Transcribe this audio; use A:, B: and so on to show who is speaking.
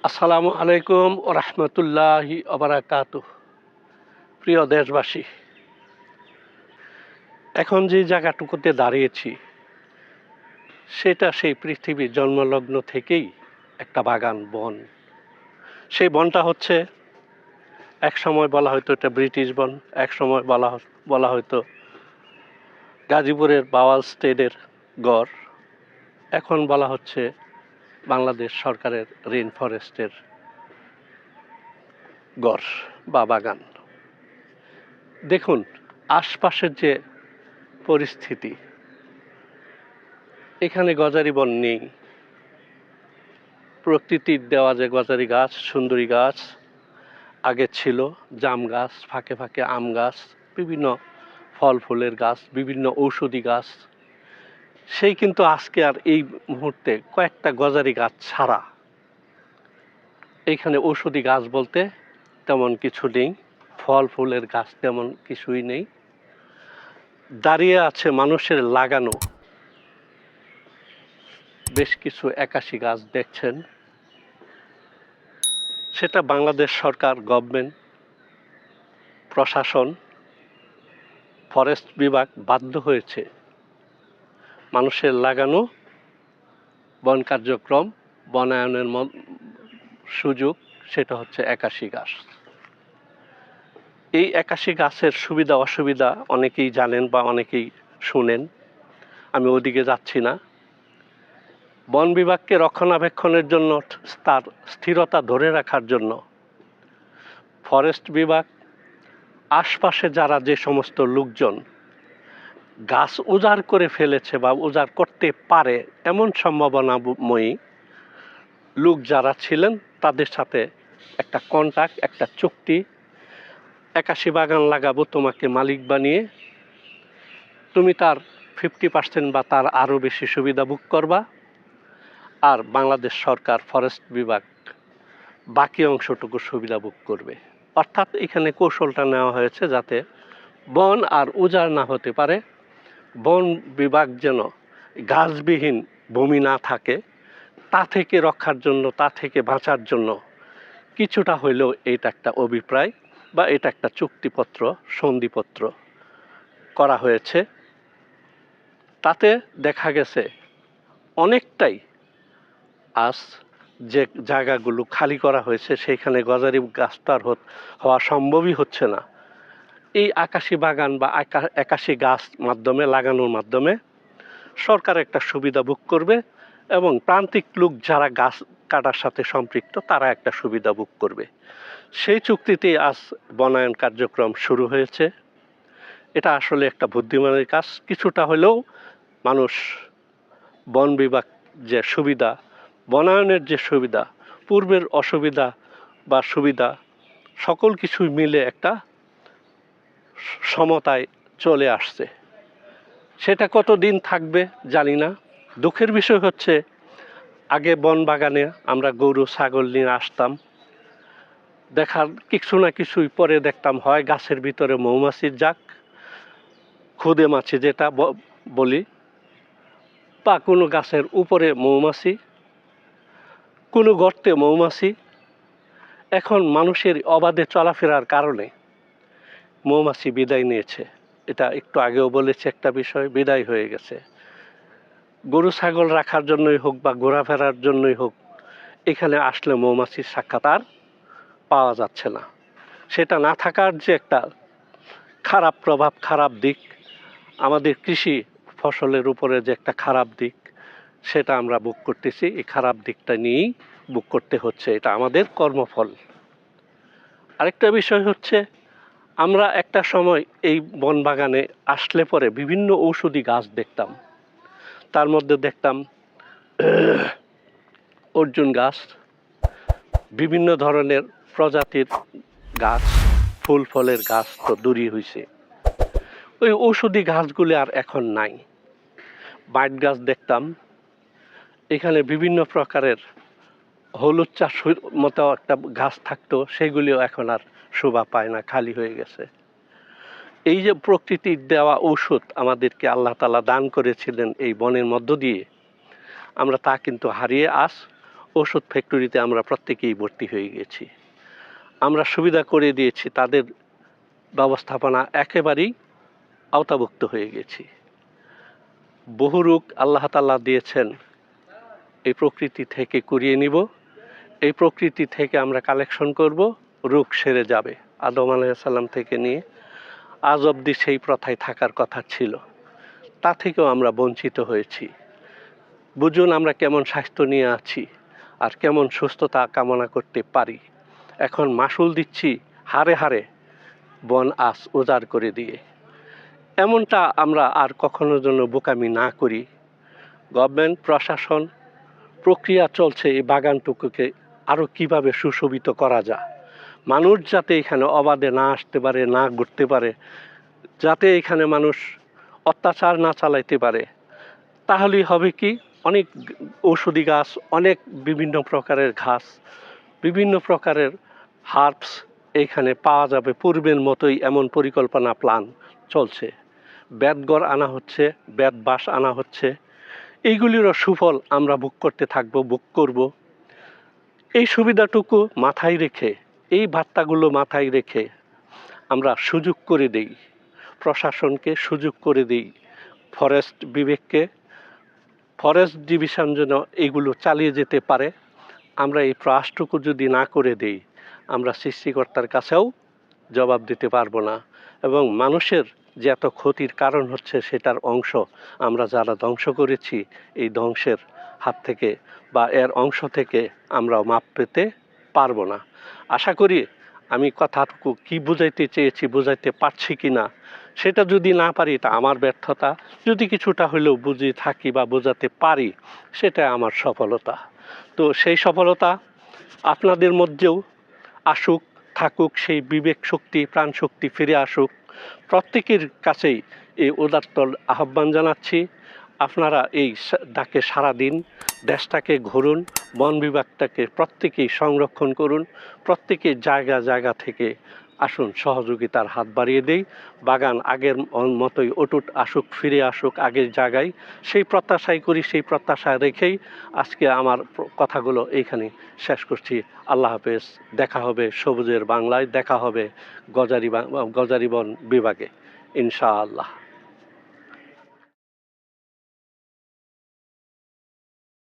A: আসসালামু আলাইকুম ও রহমতুল্লাহি অবরাকাতুহ। প্রিয় দেশবাসী, এখন যে জায়গাটুকুতে দাঁড়িয়েছি সেটা সেই পৃথিবীর জন্মলগ্ন থেকেই একটা বাগান বন। সেই বনটা হচ্ছে, এক সময় বলা হয়তো এটা ব্রিটিশ বন, এক সময় বলা হয়তো গাজীপুরের বাওয়াল স্টেটের গড়, এখন বলা হচ্ছে বাংলাদেশ সরকারের রেইন ফরেস্টের গড় বা বাগান। দেখুন আশপাশের যে পরিস্থিতি, এখানে গজারি বন নেই। প্রকৃতির দেওয়া যে গজারি গাছ, সুন্দরী গাছ আগে ছিল, জাম গাছ, ফাঁকে ফাঁকে আম গাছ, বিভিন্ন ফল ফুলের গাছ, বিভিন্ন ঔষধি গাছ, সেই কিন্তু আজকে আর এই মুহূর্তে কয়েকটা গজারি গাছ ছাড়া এইখানে ঔষধি গাছ বলতে তেমন কিছু নেই, ফল ফুলের গাছ তেমন কিছুই নেই। দাঁড়িয়ে আছে মানুষের লাগানো বেশ কিছু একাশি গাছ দেখছেন। সেটা বাংলাদেশ সরকার, গভর্নমেন্ট, প্রশাসন, ফরেস্ট বিভাগ বাধ্য হয়েছে মানুষের লাগানো বন কার্যক্রম বনায়নের সুযোগ, সেটা হচ্ছে একাশি গাছ। এই একাশি গাছের সুবিধা অসুবিধা অনেকেই জানেন বা অনেকেই শুনেন, আমি ওদিকে যাচ্ছি না। বন বিভাগকে রক্ষণাবেক্ষণের জন্য, তার স্থিরতা ধরে রাখার জন্য ফরেস্ট বিভাগ আশপাশে যারা যে সমস্ত লোকজন গাছ উজাড় করে ফেলেছে বা উজাড় করতে পারে এমন সম্ভাবনাময়ী লোক যারা ছিলেন, তাদের সাথে একটা কন্ট্রাক্ট, একটা চুক্তি, একাশি বাগান লাগাবো তোমাকে মালিক বানিয়ে, তুমি তার 50% বা তার আরও বেশি সুবিধা ভোগ করবা, আর বাংলাদেশ সরকার ফরেস্ট বিভাগ বাকি অংশটুকু সুবিধা ভোগ করবে। অর্থাৎ এখানে কৌশলটা নেওয়া হয়েছে যাতে বন আর উজাড় না হতে পারে, বন বিভাগ যেন গাছবিহীন ভূমি না থাকে, তা থেকে রক্ষার জন্য, তা থেকে বাঁচার জন্য কিছুটা হইলেও এটা একটা অভিপ্রায় বা এটা একটা চুক্তিপত্র, সন্ধিপত্র করা হয়েছে। তাতে দেখা গেছে অনেকটাই আজ যে জায়গাগুলো খালি করা হয়েছে সেখানে গজারি গাছটার হওয়া সম্ভবই হচ্ছে না। এই আকাশি বাগান বা একাশি গাছ মাধ্যমে লাগানোর মাধ্যমে সরকার একটা সুবিধা ভোগ করবে এবং প্রান্তিক লোক যারা গাছ কাটার সাথে সম্পৃক্ত তারা একটা সুবিধা ভোগ করবে। সেই চুক্তিতে আজ বনায়ন কার্যক্রম শুরু হয়েছে। এটা আসলে একটা বুদ্ধিমানের কাজ। কিছুটা হলেও মানুষ বন বিভাগ যে সুবিধা, বনায়নের যে সুবিধা, পূর্বের অসুবিধা বা সুবিধা সকল কিছুই মিলে একটা সমতায় চলে আসছে। সেটা কতদিন থাকবে জানি না। দুঃখের বিষয় হচ্ছে, আগে বন বাগানে আমরা গরু ছাগল নিয়ে আসতাম, দেখার কিছু না কিছুই পরে দেখতাম হয় গাছের ভিতরে মৌমাছির জাক, খুদে মাছি যেটা বলি, বা কোনো গাছের উপরে মৌমাছি, কোনো গর্তে মৌমাছি। এখন মানুষের অবাধে চলাফেরার কারণে মৌমাছি বিদায় নিয়েছে। এটা একটু আগেও বলেছি, একটা বিষয় বিদায় হয়ে গেছে। গরু ছাগল রাখার জন্যই হোক বা ঘোরাফেরার জন্যই হোক, এখানে আসলে মৌমাছির সাক্ষাৎ আর পাওয়া যাচ্ছে না। সেটা না থাকার যে একটা খারাপ প্রভাব, খারাপ দিক, আমাদের কৃষি ফসলের উপরে যে একটা খারাপ দিক, সেটা আমরা ভোগ করতেছি। এই খারাপ দিকটা নিয়েই ভোগ করতে হচ্ছে, এটা আমাদের কর্মফল। আরেকটা বিষয় হচ্ছে, আমরা একটা সময় এই বন বাগানে আসলে পরে বিভিন্ন ঔষধি গাছ দেখতাম। তার মধ্যে দেখতাম অর্জুন গাছ, বিভিন্ন ধরনের প্রজাতির গাছ, ফুল ফলের গাছ তো দূরই হয়েছে, ওই ঔষধি গাছগুলি আর এখন নাই। বাইট গাছ দেখতাম, এখানে বিভিন্ন প্রকারের হলুদ চাষের মতো একটা গাছ থাকতো, সেগুলিও এখন আর শোভা পায় না, খালি হয়ে গেছে। এই যে প্রকৃতির দেওয়া ঔষধ আমাদেরকে আল্লাহ তাআলা দান করেছিলেন এই বনের মধ্য দিয়ে, আমরা তা কিন্তু হারিয়ে আজ ওষুধ ফ্যাক্টরিতে আমরা প্রত্যেকেই ভর্তি হয়ে গেছি। আমরা সুবিধা করে দিয়েছি, তাদের ব্যবস্থাপনা একেবারেই আওতাভুক্ত হয়ে গেছি। বহু রোগ আল্লাহ তাআলা দিয়েছেন, এই প্রকৃতি থেকে কুড়িয়ে নিব, এই প্রকৃতি থেকে আমরা কালেকশন করব, রোগ সেরে যাবে। আদম আলাইহিস সালাম থেকে নিয়ে আজ অবধি সেই প্রথায় থাকার কথা ছিল, তা থেকেও আমরা বঞ্চিত হয়েছি। বুঝুন আমরা কেমন স্বাস্থ্য নিয়ে আছি আর কেমন সুস্থতা কামনা করতে পারি। এখন মাসুল দিচ্ছি হারে হারে, বন আজ উজাড় করে দিয়ে। এমনটা আমরা আর কখনো যেন বোকামি না করি। গভর্নমেন্ট প্রশাসন প্রক্রিয়া চলছে এই বাগানটুকুকে আরও কিভাবে সুশোভিত করা যায়, মানুষ যাতে এখানে অবাধে না আসতে পারে, না ঘুরতে পারে, যাতে এখানে মানুষ অত্যাচার না চালাইতে পারে। তাহলেই হবে কি, অনেক ঔষধি গাছ, অনেক বিভিন্ন প্রকারের ঘাস, বিভিন্ন প্রকারের হার্বস এইখানে পাওয়া যাবে পূর্বের মতোই, এমন পরিকল্পনা প্ল্যান চলছে। বেতগড় আনা হচ্ছে, বেত বাঁশ আনা হচ্ছে, এইগুলিরও সুফল আমরা ভোগ করতে থাকবো, ভোগ করব। এই সুবিধাটুকু মাথায় রেখে, এই বার্তাগুলো মাথায় রেখে আমরা সুযোগ করে দেই, প্রশাসনকে সুযোগ করে দিই, ফরেস্ট বিভাগকে, ফরেস্ট ডিভিশন যেন এগুলো চালিয়ে যেতে পারে। আমরা এই প্রয়াসটুকু যদি না করে দেই, আমরা সৃষ্টিকর্তার কাছেও জবাব দিতে পারবো না, এবং মানুষের যে এত ক্ষতির কারণ হচ্ছে সেটার অংশ আমরা যারা ধ্বংস করেছি, এই ধ্বংসের হাত থেকে বা এর অংশ থেকে আমরাও মাপ পেতে পারবো না। আশা করি আমি কথাটুকু কি বুঝাইতে চেয়েছি, বুঝাইতে পারছি কি না, সেটা যদি না পারি এটা আমার ব্যর্থতা। যদি কিছুটা হলেও বুঝিয়ে থাকি বা বোঝাতে পারি, সেটা আমার সফলতা। তো সেই সফলতা আপনাদের মধ্যেও আসুক, থাকুক, সেই বিবেক শক্তি, প্রাণ শক্তি ফিরে আসুক। প্রত্যেকের কাছেই এই উদাত্ত আহ্বান জানাচ্ছি, আপনারা এই ডাকে সাড়া দিন, দেশটাকে ঘুরুন, বন বিভাগটাকে প্রত্যেকেই সংরক্ষণ করুন, প্রত্যেকের জায়গা জায়গা থেকে আসুন, সহযোগিতার হাত বাড়িয়ে দেই। বাগান আগের মতোই অটুট আসুক, ফিরে আসুক আগের জায়গায়, সেই প্রত্যাশাই করি, সেই প্রত্যাশা রেখেই আজকে আমার কথাগুলো এইখানে শেষ করছি। আল্লাহ হাফেজ। দেখা হবে সবুজের বাংলায়, দেখা হবে গজারি বন বিভাগে, ইনশাআল্লাহ।